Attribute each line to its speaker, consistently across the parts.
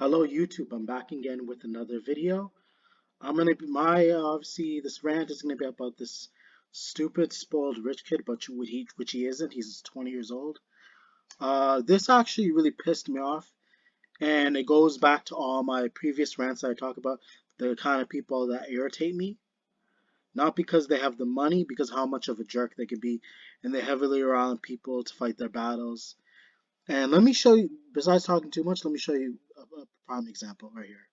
Speaker 1: Hello YouTube, I'm back again with another video. I'm gonna be obviously this rant is gonna be about this stupid spoiled rich kid, but which he isn't. He's 20 years old. This actually really pissed me off, and it goes back to all my previous rants that I talk about the kind of people that irritate me. Not because they have the money, because how much of a jerk they can be, and they heavily rely on people to fight their battles. And let me show you. Besides talking too much, let me show you a prime example right here.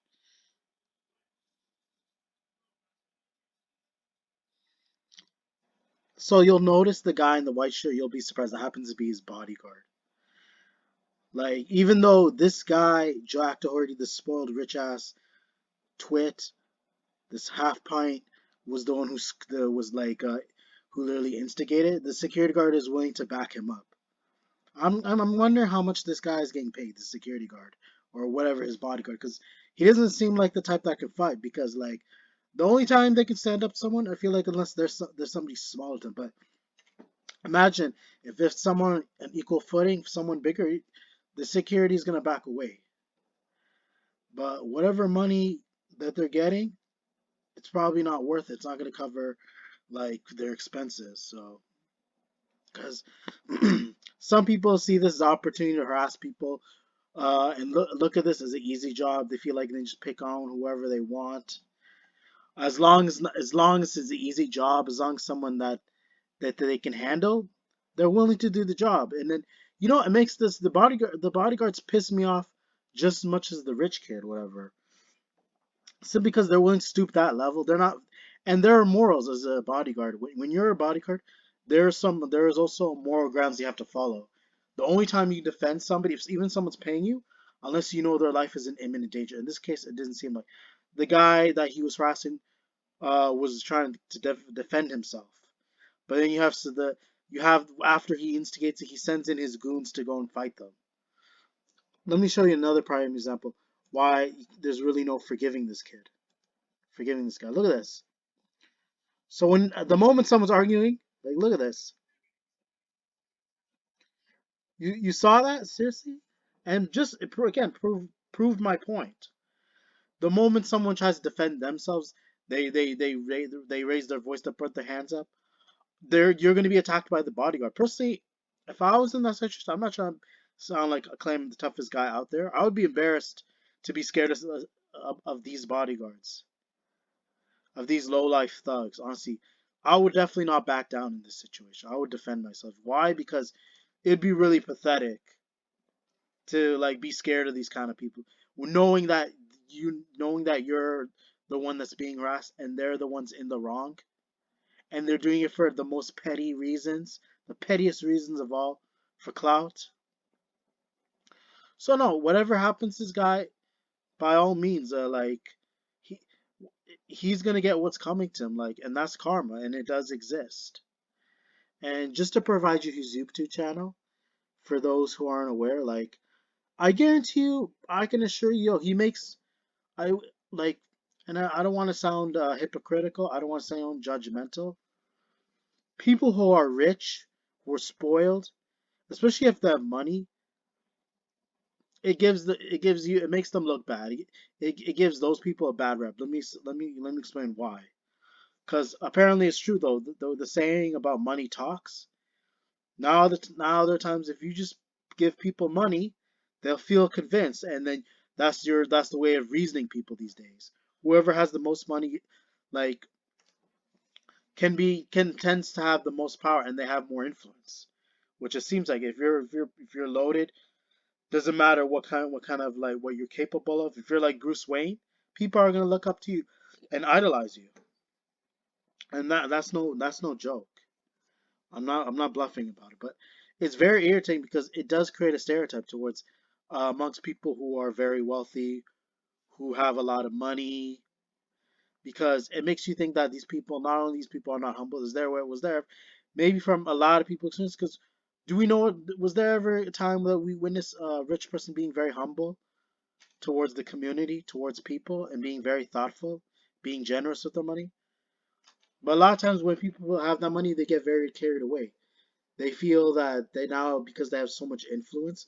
Speaker 1: So you'll notice the guy in the white shirt, you'll be surprised that happens to be his bodyguard. Like, even though this guy, Jack Doherty, the spoiled rich ass twit, this half pint, was the one who literally instigated, the security guard is willing to back him up. I'm wondering how much this guy is getting paid, the security guard, or whatever his bodyguard, because he doesn't seem like the type that can fight, because, like, the only time they can stand up to someone, I feel like, unless there's somebody smaller than them, but imagine if someone an equal footing, someone bigger, the security is gonna back away. But whatever money that they're getting, it's probably not worth it. It's not gonna cover like their expenses. So, because some people see this as an opportunity to harass people, and look at this as an easy job. They feel like they just pick on whoever they want. As long as it's an easy job, as long as someone that they can handle, they're willing to do the job. And then it makes this the bodyguards piss me off just as much as the rich kid, whatever. Simply because they're willing to stoop that level. They're not, and there are morals as a bodyguard. When you're a bodyguard, there is also moral grounds you have to follow. The only time you defend somebody, if even someone's paying you, unless you know their life is in imminent danger. In this case, it didn't seem like the guy that he was harassing was trying to defend himself. But then you have after he instigates it, he sends in his goons to go and fight them. Let me show you another prime example why there's really no forgiving this guy. Look at this. So when at the moment someone's arguing, like look at this. You saw that seriously, and just again proved my point. The moment someone tries to defend themselves, they raise their voice, to put their hands up. You're going to be attacked by the bodyguard. Personally, if I was in that situation, I'm not trying to sound like claim the toughest guy out there. I would be embarrassed to be scared of these bodyguards, of these low life thugs. Honestly, I would definitely not back down in this situation. I would defend myself. Why? Because it'd be really pathetic to like be scared of these kind of people, knowing that you're the one that's being harassed and they're the ones in the wrong, and they're doing it for the most petty reasons, the pettiest reasons of all, for clout. So no, whatever happens to this guy, by all means, he he's gonna get what's coming to him, like, and that's karma, and it does exist. And just to provide you his YouTube channel, for those who aren't aware, like, I guarantee you, I can assure you, he makes, I like, and I don't want to sound hypocritical, I don't want to sound judgmental. People who are rich, who are spoiled, especially if they have money, it makes them look bad. It gives those people a bad rep. Let me explain why. Because apparently it's true though. The saying about money talks. Now there are times if you just give people money, they'll feel convinced, and then that's the way of reasoning people these days. Whoever has the most money, like, can tends to have the most power, and they have more influence. Which it seems like if you're loaded, doesn't matter what kind of like what you're capable of. If you're like Bruce Wayne, people are gonna look up to you and idolize you, and that's no joke. I'm not bluffing about it, but it's very irritating because it does create a stereotype towards amongst people who are very wealthy, who have a lot of money, because it makes you think that not only these people are not humble, is there where it was there, maybe from a lot of people's experience. Because do we know, was there ever a time that we witnessed a rich person being very humble towards the community, towards people, and being very thoughtful, being generous with their money? But a lot of times when people have that money, they get very carried away. They feel that because they have so much influence,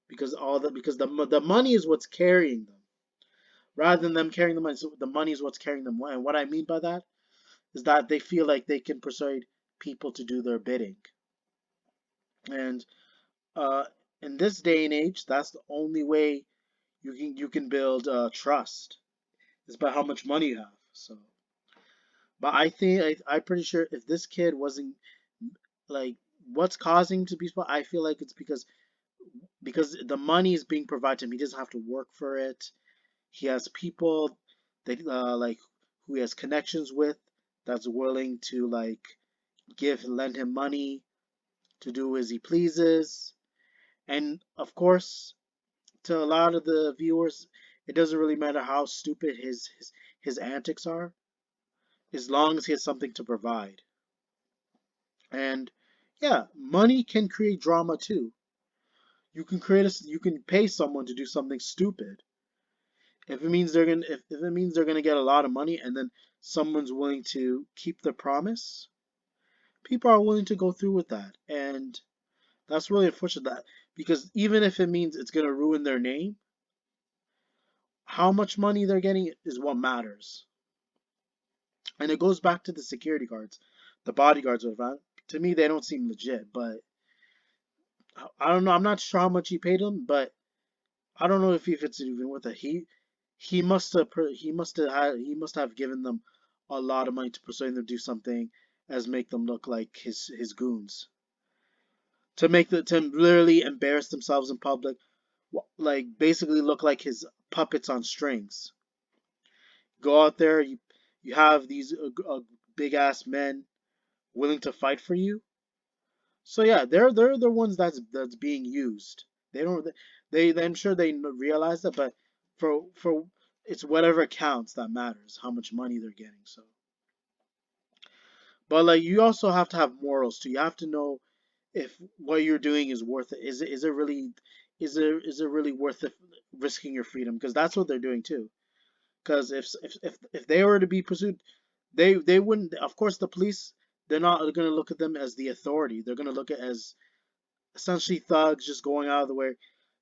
Speaker 1: because the money is what's carrying them. rather than them carrying the money. So the money is what's carrying them. And what I mean by that is that they feel like they can persuade people to do their bidding. And uh, in this day and age, that's the only way you can build trust is by how much money you have. So, but I think I'm pretty sure if this kid wasn't like what's causing him to be smart, I feel like it's because the money is being provided to him. He doesn't have to work for it. He has people that like who he has connections with that's willing to like lend him money to do as he pleases. And of course, to a lot of the viewers, it doesn't really matter how stupid his antics are, as long as he has something to provide. And yeah, money can create drama too. You can pay someone to do something stupid. If it means they're gonna get a lot of money and then someone's willing to keep their promise, people are willing to go through with that. And that's really unfortunate that because even if it means it's gonna ruin their name, how much money they're getting is what matters. And it goes back to the security guards, the bodyguards. To me, they don't seem legit, but I don't know. I'm not sure how much he paid them, but I don't know if it's even worth it. He must have given them a lot of money to persuade them to do something as make them look like his goons, to literally embarrass themselves in public, like basically look like his puppets on strings. Go out there, you have these big ass men willing to fight for you. So yeah, they're the ones that's being used. They don't I'm sure they realize that, but for it's whatever counts that matters, how much money they're getting. So, but like you also have to have morals too. You have to know if what you're doing is worth it. Is it really is it really worth it risking your freedom? Because that's what they're doing too. Because if they were to be pursued, they wouldn't. Of course, the police they're not going to look at them as the authority. They're going to look at as essentially thugs just going out of the way,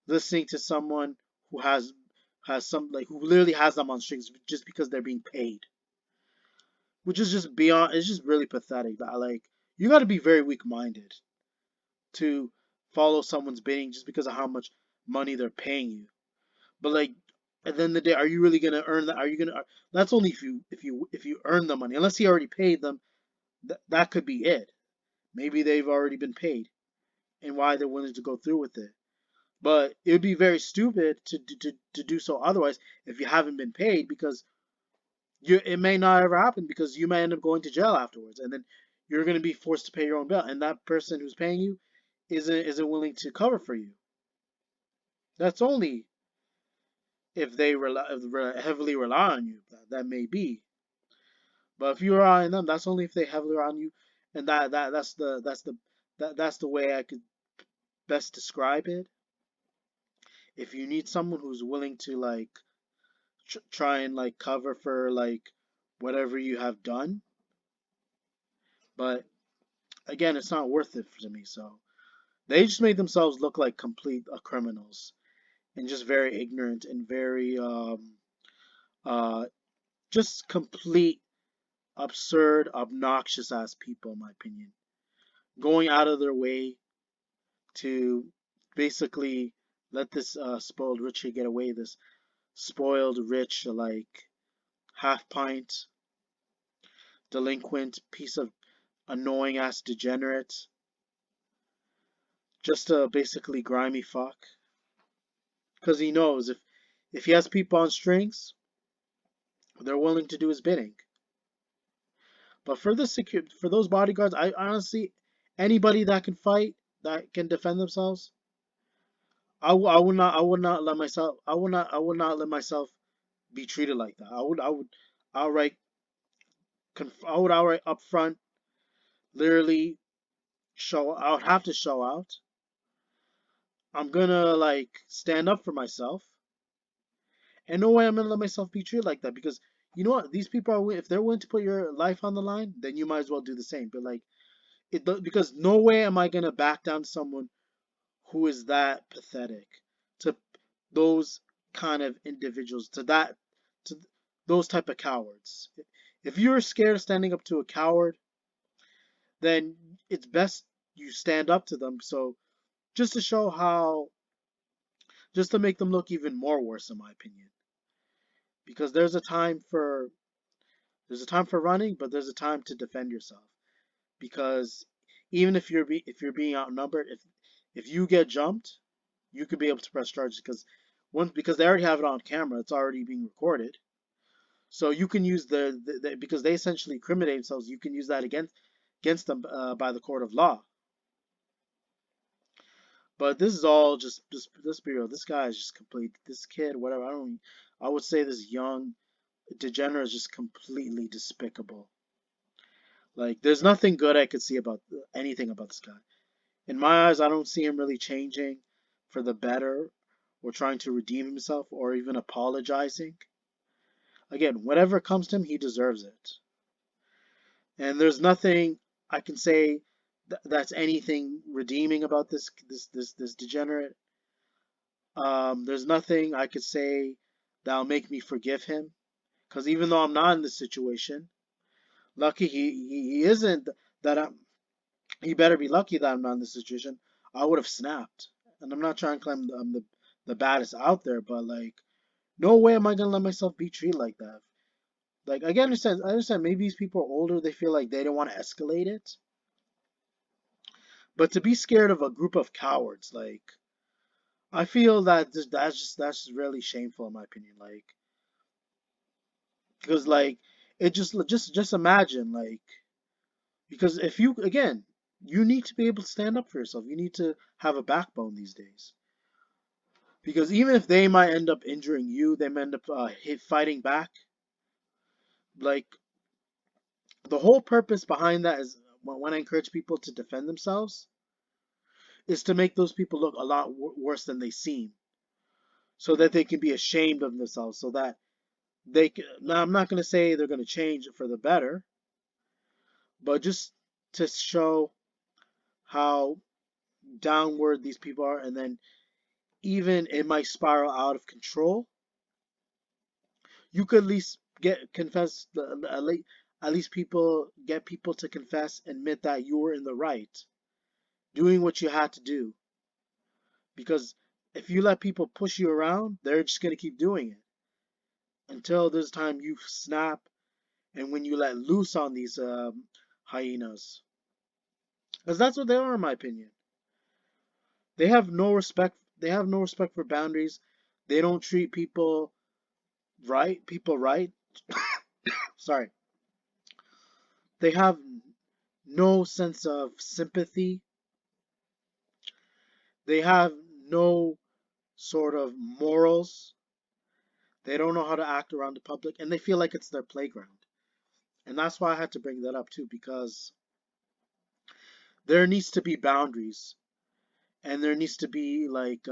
Speaker 1: listening to someone who has some like who literally has them on strings just because they're being paid, which is just beyond. It's just really pathetic. That like you got to be very weak-minded to follow someone's bidding just because of how much money they're paying you. But like at the end of the day, are you really gonna earn that? Are you gonna? That's only if you earn the money. Unless he already paid them, that could be it. Maybe they've already been paid, and why they're willing to go through with it. But it would be very stupid to do so otherwise if you haven't been paid because it may not ever happen because you may end up going to jail afterwards and then you're going to be forced to pay your own bill and that person who's paying you isn't willing to cover for you. That's only if they heavily rely on you. That may be. But if you rely on them, that's only if they heavily rely on you and that's the way I could best describe it. If you need someone who's willing to like try and like cover for like whatever you have done. But again, it's not worth it to me. So they just made themselves look like complete criminals and just very ignorant and very uh just complete absurd, obnoxious ass people, in my opinion. Going out of their way to basically let this spoiled rich kid get away. This spoiled rich like half pint delinquent piece of annoying ass degenerate, just a basically grimy fuck. Because he knows if he has people on strings, they're willing to do his bidding. But for those bodyguards, I honestly anybody that can fight, that can defend themselves, I would not let myself I would not let myself be treated like that. I would outright I would outright up front literally I would have to show out. I'm gonna like stand up for myself. And no way I'm gonna let myself be treated like that because you know what? These people are if they're willing to put your life on the line, then you might as well do the same. But like because no way am I gonna back down to someone who is that pathetic to those kind of individuals to that to those type of cowards. If you're scared of standing up to a coward, then it's best you stand up to them. So just to show how, just to make them look even more worse, in my opinion. Because there's a time for running, but there's a time to defend yourself. Because even if you're being outnumbered, if you get jumped, you could be able to press charges because they already have it on camera, it's already being recorded. So you can use because they essentially incriminate themselves, you can use that against them by the court of law. But this is all just let's be real. This guy is just complete. This kid, whatever. I would say this young degenerate is just completely despicable. Like, there's nothing good I could see about anything about this guy. In my eyes, I don't see him really changing for the better or trying to redeem himself or even apologizing. Again, whatever comes to him, he deserves it. And there's nothing I can say that's anything redeeming about this degenerate. There's nothing I could say that'll make me forgive him. Because even though I'm not in this situation, lucky he isn't that I'm, he better be lucky that I'm not in this situation. I would have snapped. And I'm not trying to claim I'm the baddest out there, but like, no way am I gonna let myself be treated like that. Like, I understand maybe these people are older, they feel like they don't want to escalate it. But to be scared of a group of cowards, like, I feel that that's just really shameful in my opinion. Like, because like it just imagine like, because if you again, you need to be able to stand up for yourself. You need to have a backbone these days. Because even if they might end up injuring you, they might end up fighting back. Like, the whole purpose behind that is when I encourage people to defend themselves is to make those people look a lot worse than they seem, so that they can be ashamed of themselves, so that they can. Now, I'm not going to say they're going to change for the better, but just to show how downward these people are, and then even it might spiral out of control. You could at least at least people get people to confess, admit that you were in the right, doing what you had to do. Because if you let people push you around, they're just gonna keep doing it until there's time you snap, and when you let loose on these hyenas, because that's what they are, in my opinion. They have no respect. They have no respect for boundaries. They don't treat people right. Sorry. They have no sense of sympathy. They have no sort of morals. They don't know how to act around the public, and they feel like it's their playground. And that's why I had to bring that up too, because there needs to be boundaries, and there needs to be like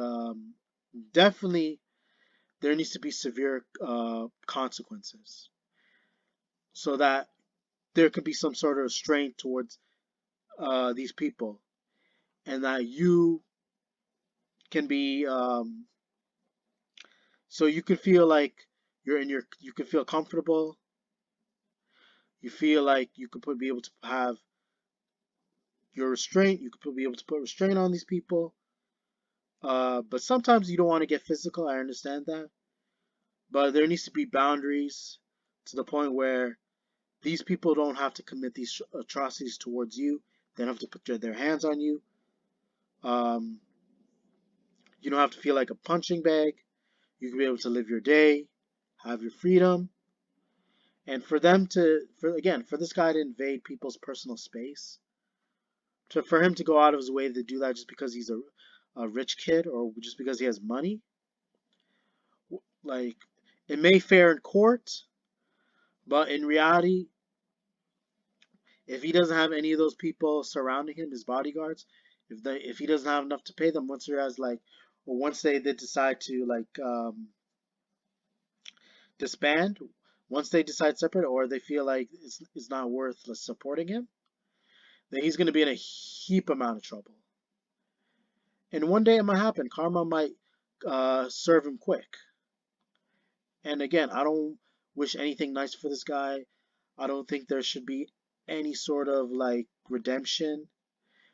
Speaker 1: definitely there needs to be severe consequences, so that there could be some sort of restraint towards these people, and that you can be so you can feel like you can feel comfortable. You feel like you could be able to have your restraint. You could be able to put restraint on these people. But sometimes you don't want to get physical. I understand that. But there needs to be boundaries to the point where these people don't have to commit these atrocities towards you. They don't have to put their hands on you. Um, you don't have to feel like a punching bag. You can be able to live your day, have your freedom. And for this guy to invade people's personal space, for him to go out of his way to do that just because he's a rich kid or just because he has money, like, it may fare in court, but in reality, if he doesn't have any of those people surrounding him, his bodyguards, if he doesn't have enough to pay them, once he has like, or once they decide to like disband, once they decide separate, or they feel like it's not worth supporting him, then he's going to be in a heap amount of trouble. And one day it might happen. Karma might serve him quick. And again, wish anything nice for this guy. I don't think there should be any sort of like redemption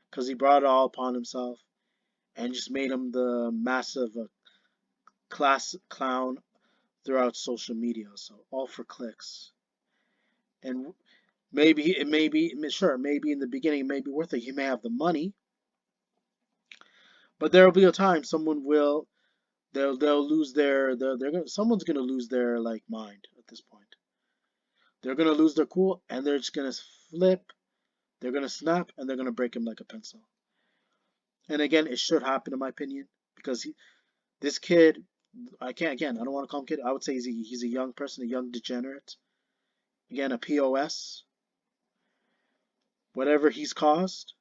Speaker 1: because he brought it all upon himself and just made him the massive class clown throughout social media. So all for clicks. And maybe it may be sure, maybe in the beginning it may be worth it. He may have the money, but there will be a time someone will they'll lose they're gonna someone's gonna lose their like mind at this point. They're gonna lose their cool and they're just gonna flip. They're gonna snap and they're gonna break him like a pencil. And again, it should happen in my opinion because this kid, I can't again. I don't want to call him kid. I would say he's a young person, a young degenerate. Again, a POS. Whatever he's caused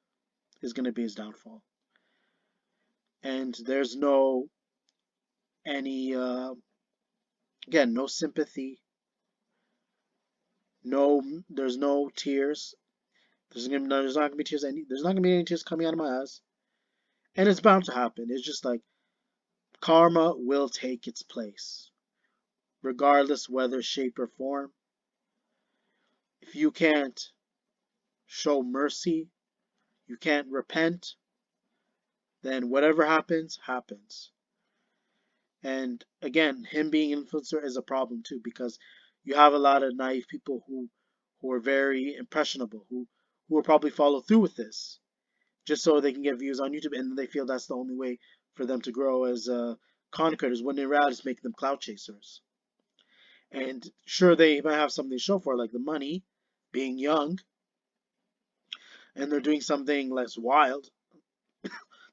Speaker 1: is gonna be his downfall. And there's no any again no sympathy. No, there's no tears. There's not gonna be tears. There's not gonna be any tears coming out of my eyes, and it's bound to happen. It's just like karma will take its place, regardless whether shape or form. If you can't show mercy, you can't repent, then whatever happens, happens. And again, him being an influencer is a problem too because you have a lot of naive people who are very impressionable, who will probably follow through with this just so they can get views on YouTube, and they feel that's the only way for them to grow as content creators. When in reality, it's making them clout chasers. And sure, they might have something to show for, like the money, being young, and they're doing something less wild,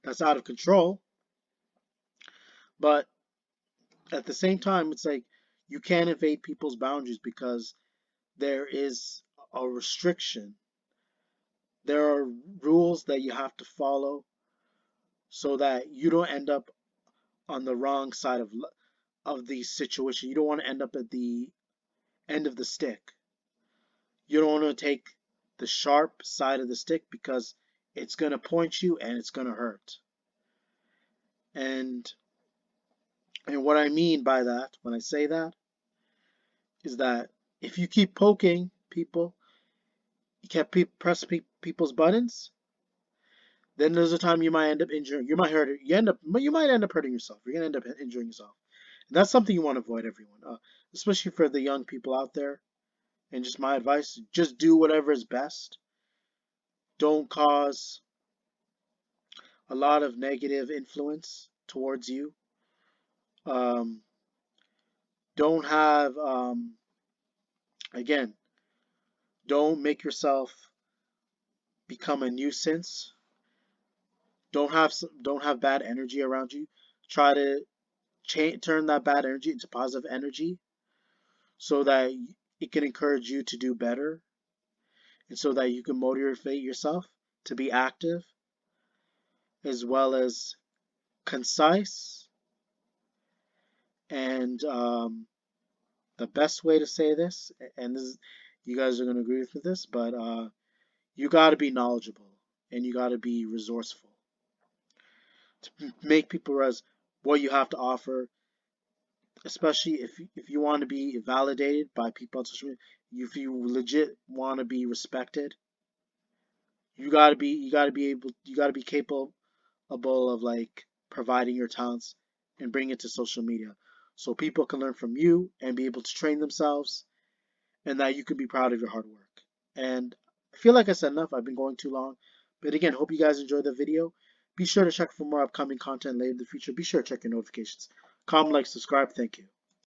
Speaker 1: that's out of control. But at the same time, it's like you can't invade people's boundaries because there is a restriction. There are rules that you have to follow so that you don't end up on the wrong side of the situation. You don't want to end up at the end of the stick. You don't want to take the sharp side of the stick because it's going to point you and it's going to hurt. And what I mean by that, when I say that, is that if you keep poking people, you can't press people's buttons, then there's a time you might end up injuring. You might hurt. You might end up hurting yourself. You're gonna end up injuring yourself. And that's something you want to avoid, everyone, especially for the young people out there. And just my advice: just do whatever is best. Don't cause a lot of negative influence towards you. Um, don't have again. Don't make yourself become a nuisance. Don't have bad energy around you. Try to turn that bad energy into positive energy so that it can encourage you to do better and so that you can motivate yourself to be active as well as concise. And the best way to say this, and this is, you guys are going to agree with this, but you got to be knowledgeable and you got to be resourceful to make people realize what you have to offer, especially if you want to be validated by people on social media. If you legit want to be respected, you gotta be capable of like providing your talents and bring it to social media so people can learn from you and be able to train themselves and that you can be proud of your hard work. And I feel like I said enough. I've been going too long. But again, hope you guys enjoyed the video. Be sure to check for more upcoming content later in the future. Be sure to check your notifications. Comment, like, subscribe. Thank you.